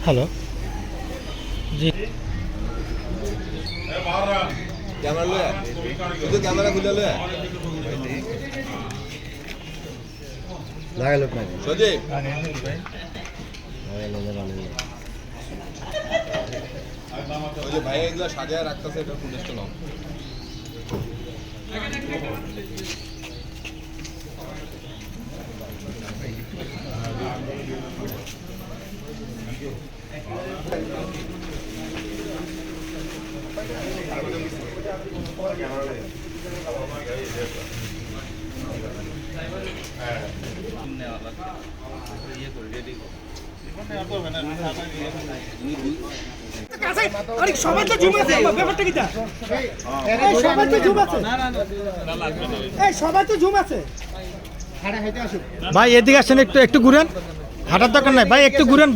hello G camera লয়ে তুই camera খুলে লয়ে লাগালো না সজীব ওই যে ভাই এগুলা সাজায় রাখতেছে এটা ফুটেজটা নাও সবাই তো জুম আছে ব্যাপারটা কি সবাই তো জুম আছে সবাই তো জুম আছে ভাই এদিকে আসেন একটু ঘুরেন হাঁটার দরকার নাই ভাই একটু ঘুরেন